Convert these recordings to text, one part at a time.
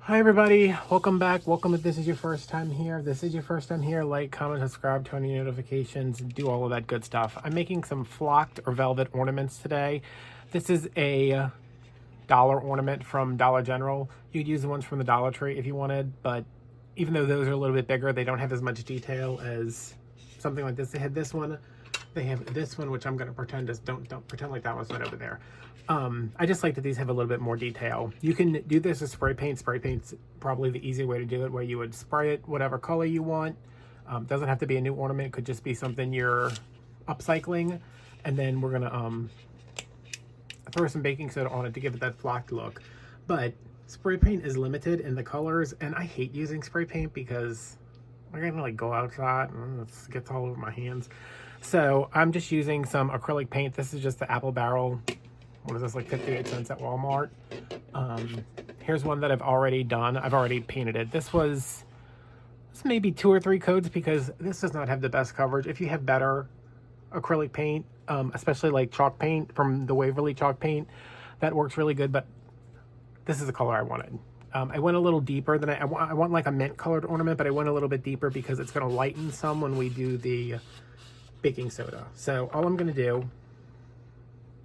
Hi everybody, welcome back. Welcome if this is your first time here. If this is your first time here, like, comment, subscribe, turn on notifications, do all of that good stuff. I'm making some flocked or velvet ornaments today. This is a dollar ornament from Dollar General. You'd use the ones from the Dollar Tree if you wanted, but even though those are a little bit bigger, they don't have as much detail as something like this. They had this one. They have this one, which I'm going to pretend is, don't pretend like that one's not over there. I just like that these have a little bit more detail. You can do this with spray paint. Spray paint's probably the easy way to do it, where you would spray it whatever color you want. Doesn't have to be a new ornament. It could just be something you're upcycling. And then we're going to throw some baking soda on it to give it that flocked look. But spray paint is limited in the colors, and I hate using spray paint because I'm going to like go outside and it gets all over my hands. So I'm just using some acrylic paint. This is just the apple barrel. What is this, like 58 cents at Walmart? Here's one that I've already done. I've already painted it. This maybe 2 or 3 coats because this does not have the best coverage. If you have better acrylic paint, especially like chalk paint from the Waverly chalk paint, that works really good, but this is the color I wanted. I went a little deeper than I want like a mint colored ornament, but I went a little bit deeper because it's going to lighten some when we do the baking soda. So all I'm going to do,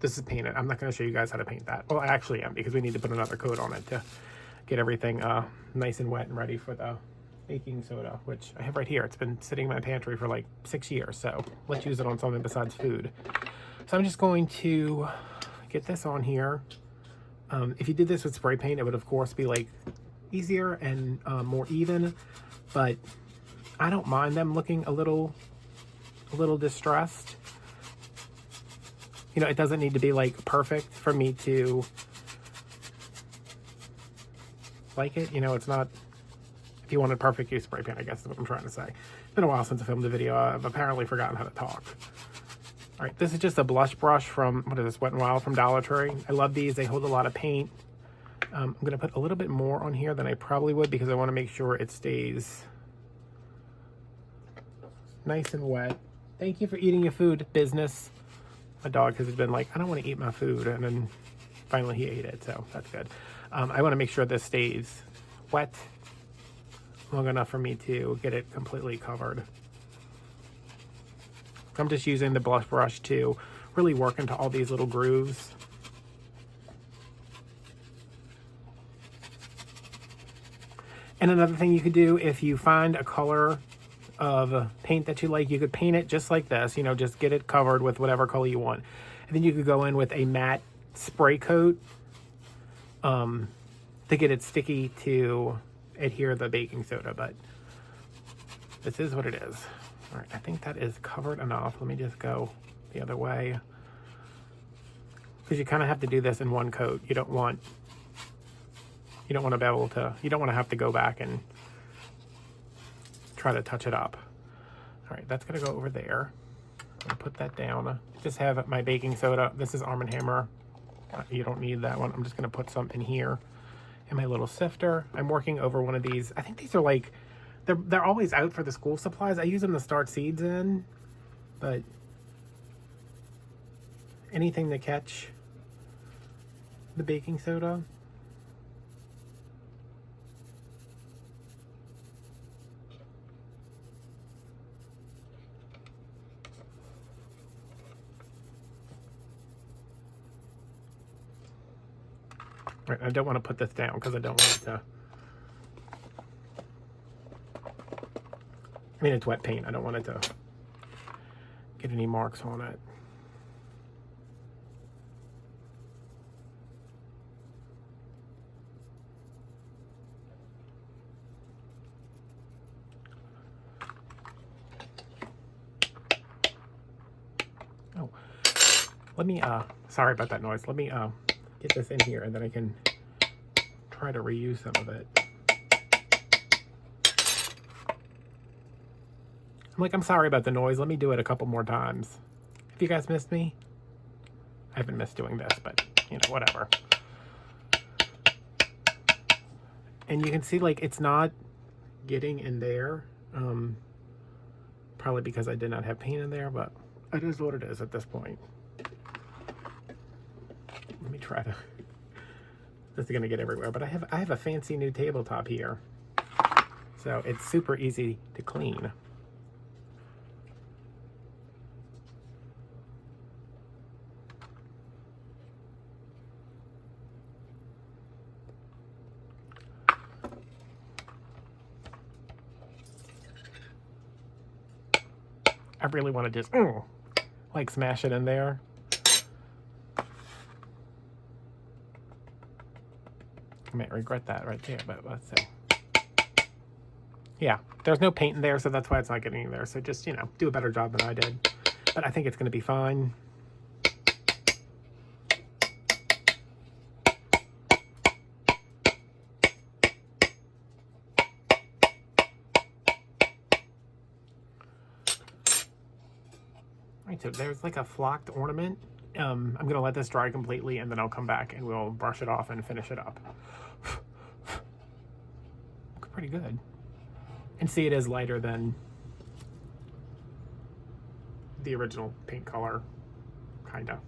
this is painted. I'm not going to show you guys how to paint that. Well, I actually am, because we need to put another coat on it to get everything nice and wet and ready for the baking soda, which I have right here. It's been sitting in my pantry for like 6 years, so let's use it on something besides food. So I'm just going to get this on here. If you did this with spray paint, it would of course be like easier and more even, but I don't mind them looking a little distressed. You know, it doesn't need to be like perfect for me to like it. You know, it's not, if you wanted perfect, use spray paint, I guess is what I'm trying to say. It's been a while since I filmed the video. I've apparently forgotten how to talk. All right, this is just a blush brush from, what is this, Wet n Wild from Dollar Tree. I love these. They hold a lot of paint. I'm going to put a little bit more on here than I probably would because I want to make sure it stays nice and wet. Thank you for eating your food, business. My dog has been like, I don't want to eat my food, and then finally he ate it, so that's good. I want to make sure this stays wet long enough for me to get it completely covered. I'm just using the blush brush to really work into all these little grooves. And another thing you could do, if you find a color of paint that you like, you could paint it just like this, you know, just get it covered with whatever color you want. And then you could go in with a matte spray coat to get it sticky to adhere the baking soda, but this is what it is. All right, I think that is covered enough. Let me just go the other way, because you kind of have to do this in one coat. You don't want to be able to, you don't want to have to go back and try to touch it up. All right, that's gonna go over there. I'm gonna put that down. Just have my baking soda. This is Arm & Hammer. You don't need that one. I'm just gonna put some in here in my little sifter. I'm working over one of these. I think these are like, they're always out for the school supplies. I use them to start seeds in, but anything to catch the baking soda. Right, I don't want to put this down because I don't want it to, I mean, it's wet paint. I don't want it to get any marks on it. Oh, let me, sorry about that noise. Let me get this in here and then I can try to reuse some of it. I'm sorry about the noise. Let me do it a couple more times. If you guys missed me, I haven't missed doing this, but you know, whatever. And you can see like it's not getting in there. Probably because I did not have paint in there, but it is what it is at this point. Let me try to, this is gonna get everywhere, but I have a fancy new tabletop here. So it's super easy to clean. I really want to just like smash it in there. I might regret that right there, but let's see. Yeah, there's no paint in there, so that's why it's not getting in there. So just, you know, do a better job than I did. But I think it's going to be fine. Right, so there's like a flocked ornament. I'm going to let this dry completely, and then I'll come back and we'll brush it off and finish it up. Looks pretty good. And see, it is lighter than the original paint color, kind of.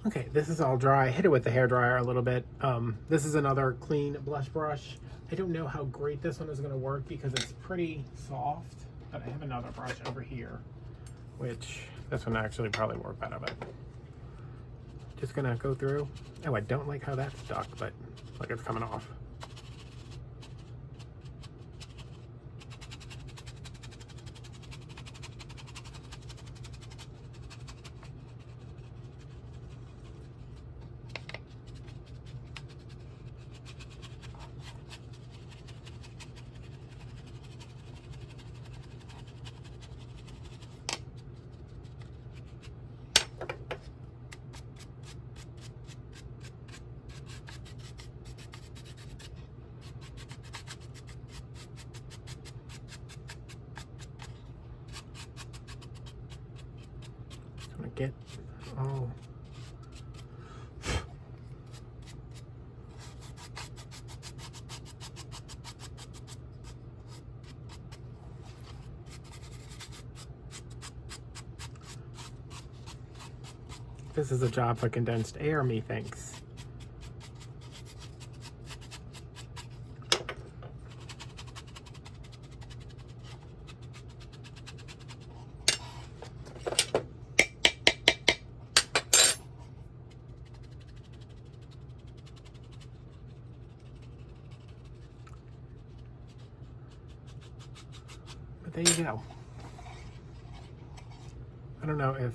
Okay, this is all dry. I hit it with the hairdryer a little bit. This is another clean blush brush. I don't know how great this one is going to work because it's pretty soft, but I have another brush over here, which this one actually probably work better, but just going to go through. Oh, I don't like how that's stuck, but look, it's coming off. Get this is a job for condensed air, methinks. But there you go. I don't know if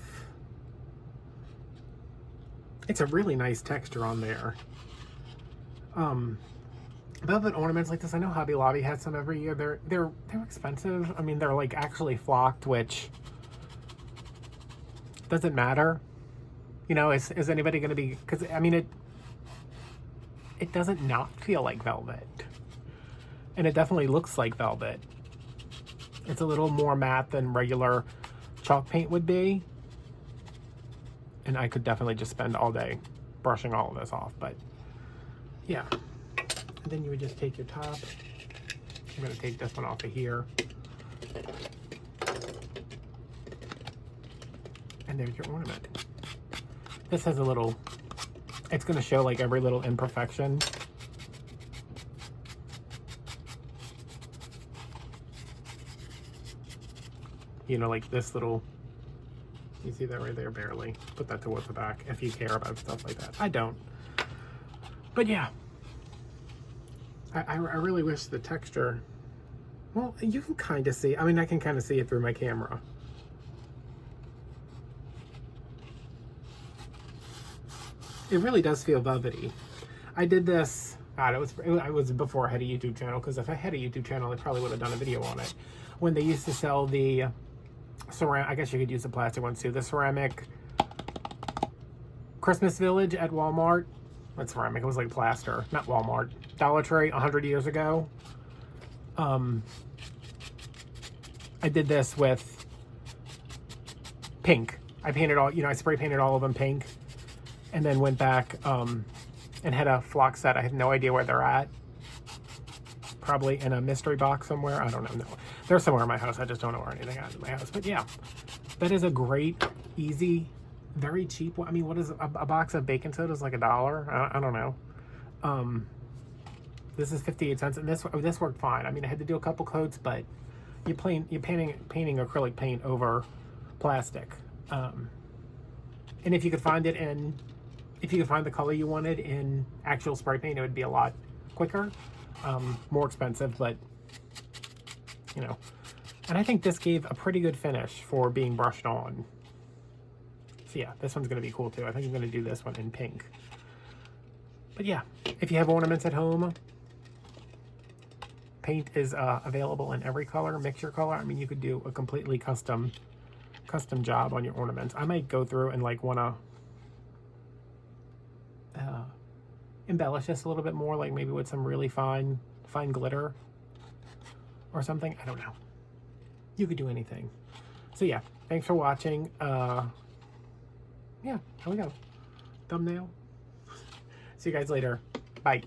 it's a really nice texture on there. Velvet ornaments like this, I know Hobby Lobby has some every year. They're expensive. I mean, they're like actually flocked, which doesn't matter. You know, is anybody going to be? Because I mean, it doesn't not feel like velvet, and it definitely looks like velvet. It's a little more matte than regular chalk paint would be. And I could definitely just spend all day brushing all of this off, but yeah. And then you would just take your top. I'm gonna take this one off of here. And there's your ornament. This has a little, it's gonna show like every little imperfection. You know, like this little, you see that right there, barely. Put that towards the back if you care about stuff like that. I don't. But yeah. I really wish the texture, well, you can kind of see, I mean, I can kind of see it through my camera. It really does feel velvety. I did this, God, it was before I had a YouTube channel, because if I had a YouTube channel, I probably would have done a video on it. When they used to sell the ceramic, I guess you could use the plastic ones too, the ceramic Christmas Village at Walmart. Not ceramic, it was like plaster, not Walmart. Dollar Tree 100 years ago. I did this with pink. I painted all, I spray painted all of them pink, and then went back and had a flock set. I have no idea where they're at. Probably in a mystery box somewhere. I don't know. No, they're somewhere in my house. I just don't know where anything is in my house. But yeah, that is a great, easy, very cheap one. I mean, what is a box of baking soda is like $1? I don't know. This is 58 cents, and this worked fine. I mean, I had to do a couple coats, but you're painting acrylic paint over plastic. And if you could find the color you wanted in actual spray paint, it would be a lot quicker, more expensive, but and I think this gave a pretty good finish for being brushed on. So yeah, this one's going to be cool too. I think I'm going to do this one in pink. But yeah, if you have ornaments at home, paint is available in every color, mixture color. I mean, you could do a completely custom job on your ornaments. I might go through and like want to embellish this a little bit more, like maybe with some really fine glitter or something. I don't know. You could do anything. So yeah, thanks for watching. Yeah, here we go. Thumbnail. See you guys later. Bye.